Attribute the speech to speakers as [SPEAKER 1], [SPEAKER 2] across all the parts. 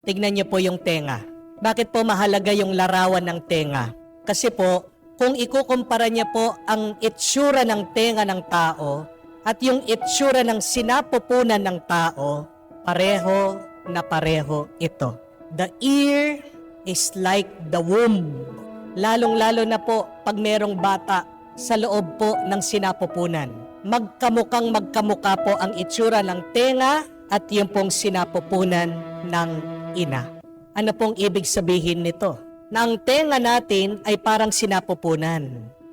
[SPEAKER 1] Tignan niyo po yung tenga. Bakit po mahalaga yung larawan ng tenga? Kasi po, kung ikukumpara niya po ang itsura ng tenga ng tao at yung itsura ng sinapupunan ng tao, pareho na pareho ito. The ear is like the womb. Lalong-lalo na po pag merong bata sa loob po ng sinapupunan. Magkamukhang magkamukha po ang itsura ng tenga at yung pong sinapupunan ng ina. Ano pong ibig sabihin nito? Na ang tenga natin ay parang sinapupunan.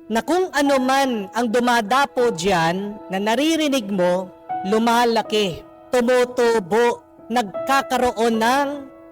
[SPEAKER 1] Na kung ano man ang dumadapo dyan na naririnig mo, lumalaki, tumutubo, nagkakaroon ng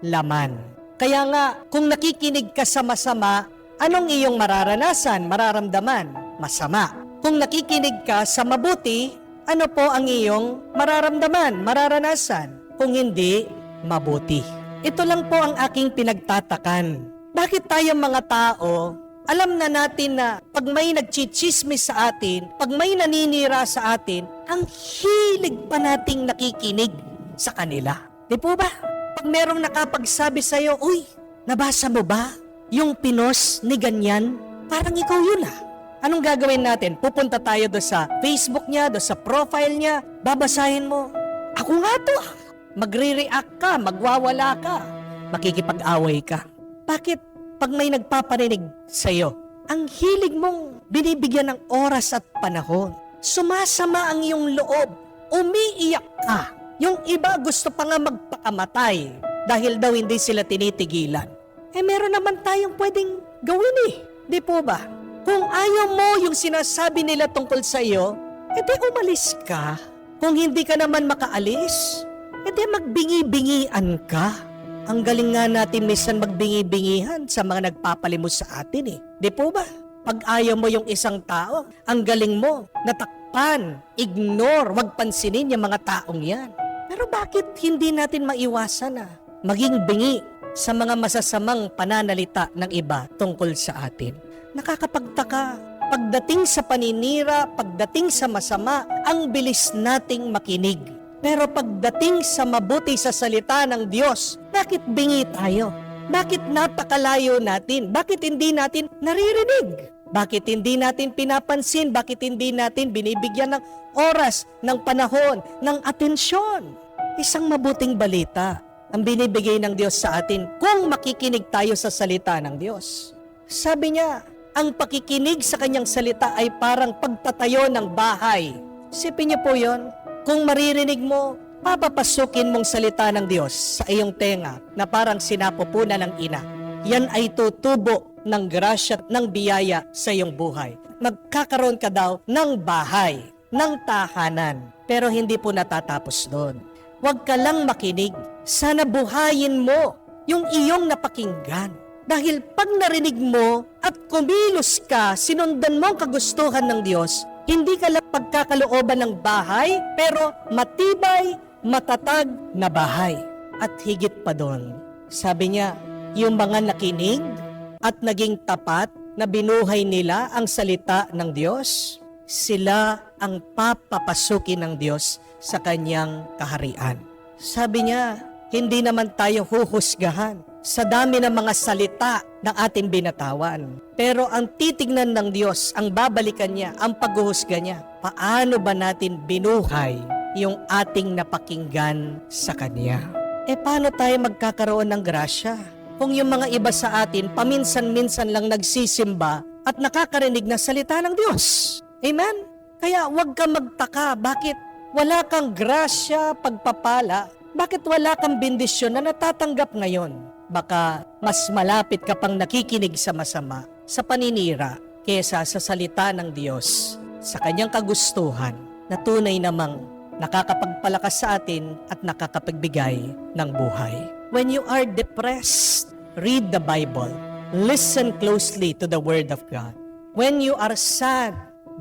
[SPEAKER 1] laman. Kaya nga, kung nakikinig ka sa masama, anong iyong mararanasan, mararamdaman? Masama. Kung nakikinig ka sa mabuti, ano po ang iyong mararamdaman, mararanasan? Kung hindi, mabuti. Ito lang po ang aking pinagtatakan. Bakit tayong mga tao, alam na natin na pag may nagchichismis sa atin, pag may naninira sa atin, ang hilig pa nating nakikinig sa kanila. Di po ba? Pag merong nakapagsabi sa'yo, uy, nabasa mo ba yung pinos ni ganyan? Parang ikaw yun ah. Anong gagawin natin? Pupunta tayo do sa Facebook niya, do sa profile niya, babasahin mo. Ako nga to ah. Magre-react ka, magwawala ka, makikipag-away ka. Bakit pag may nagpaparinig sa'yo, ang hilig mong binibigyan ng oras at panahon, sumasama ang iyong loob, umiiyak ka. Yung iba gusto pa nga magpakamatay dahil daw hindi sila tinitigilan. Meron naman tayong pwedeng gawin Di po ba? Kung ayaw mo yung sinasabi nila tungkol sa iyo, edi umalis ka. Kung hindi ka naman makaalis, edi magbingi-bingian ka. Ang galing nga natin minsan magbingi-bingihan sa mga nagpapalimos sa atin Di po ba? Pag ayaw mo yung isang tao, ang galing mo, natakpan, ignore, wag pansinin yung mga taong yan. Pero bakit hindi natin maiwasan maging bingi sa mga masasamang pananalita ng iba tungkol sa atin? Nakakapagtaka, pagdating sa paninira, pagdating sa masama, ang bilis nating makinig. Pero pagdating sa mabuti sa salita ng Diyos, bakit bingi tayo? Bakit napakalayo natin? Bakit hindi natin naririnig? Bakit hindi natin pinapansin? Bakit hindi natin binibigyan ng oras, ng panahon, ng atensyon? Isang mabuting balita ang binibigay ng Diyos sa atin kung makikinig tayo sa salita ng Diyos. Sabi niya, ang pakikinig sa kanyang salita ay parang pagtatayo ng bahay. Isipin niyo po yon. Kung maririnig mo, papapasukin mong salita ng Diyos sa iyong tenga na parang sinapupunan ng ina. Yan ay tutubo ng grasya at ng biyaya sa iyong buhay. Magkakaroon ka daw ng bahay, ng tahanan. Pero hindi po natatapos doon. Huwag ka lang makinig. Sana buhayin mo yung iyong napakinggan. Dahil pag narinig mo at kumilos ka, sinundan mo ang kagustuhan ng Diyos, hindi ka lang pagkakalooban ng bahay, pero matibay, matatag na bahay. At higit pa doon, sabi niya, yung mga nakinig at naging tapat na binuhay nila ang salita ng Diyos, sila ang papapasukin ng Diyos sa kanyang kaharian. Sabi niya, hindi naman tayo huhusgahan sa dami ng mga salita ng ating binatawan. Pero ang titignan ng Diyos, ang babalikan niya, ang paghuhusga niya, paano ba natin binuhay yung ating napakinggan sa Kanya? Paano tayo magkakaroon ng grasya? Kung yung mga iba sa atin, paminsan-minsan lang nagsisimba at nakakarinig ng salita ng Diyos. Amen? Kaya huwag kang magtaka, bakit wala kang grasya, pagpapala? Bakit wala kang bendisyon na natatanggap ngayon? Baka mas malapit ka pang nakikinig sa masama, sa paninira, kesa sa salita ng Diyos, sa kanyang kagustuhan, na tunay namang nakakapagpalakas sa atin at nakakapagbigay ng buhay. When you are depressed, read the Bible. Listen closely to the Word of God. When you are sad,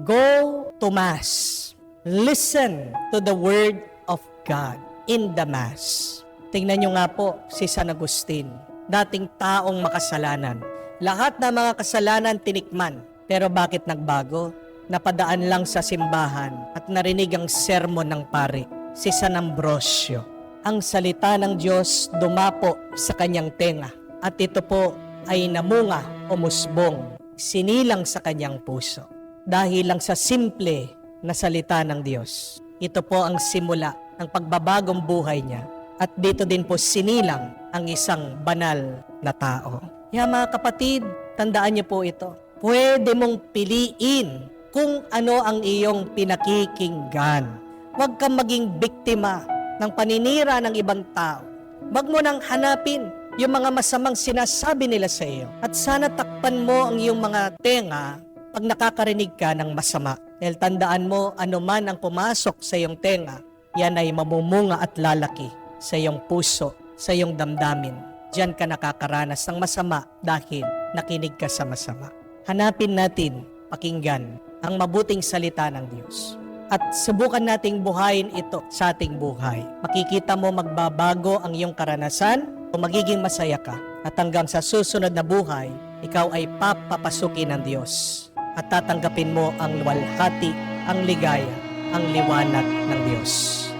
[SPEAKER 1] go to Mass. Listen to the Word of God in the Mass. Tingnan nyo nga po si San Agustin, dating taong makasalanan. Lahat ng mga kasalanan tinikman, pero bakit nagbago? Napadaan lang sa simbahan at narinig ang sermon ng pari, si San Ambrosio. ang salita ng Diyos dumapo sa kanyang tenga at ito po ay namunga o musbong, sinilang sa kanyang puso. Dahil lang sa simple na salita ng Diyos. Ito po ang simula ng pagbabagong buhay niya at dito din po sinilang ang isang banal na tao. Kaya mga kapatid, tandaan niyo po ito. Pwede mong piliin kung ano ang iyong pinakikinggan. Huwag kang maging biktima ng paninira ng ibang tao. Huwag mo nang hanapin yung mga masamang sinasabi nila sa iyo. At sana takpan mo ang iyong mga tenga pag nakakarinig ka ng masama. Dahil tandaan mo, anuman ang pumasok sa iyong tenga, yan ay mamumunga at lalaki sa iyong puso, sa iyong damdamin. Diyan ka nakakaranas ng masama dahil nakinig ka sa masama. Hanapin natin, pakinggan, ang mabuting salita ng Diyos. At subukan nating buhayin ito sa ating buhay. Makikita mo magbabago ang iyong karanasan o magiging masaya ka. At hanggang sa susunod na buhay, ikaw ay papapasukin ng Diyos. At tatanggapin mo ang luwalhati, ang ligaya, ang liwanag ng Diyos.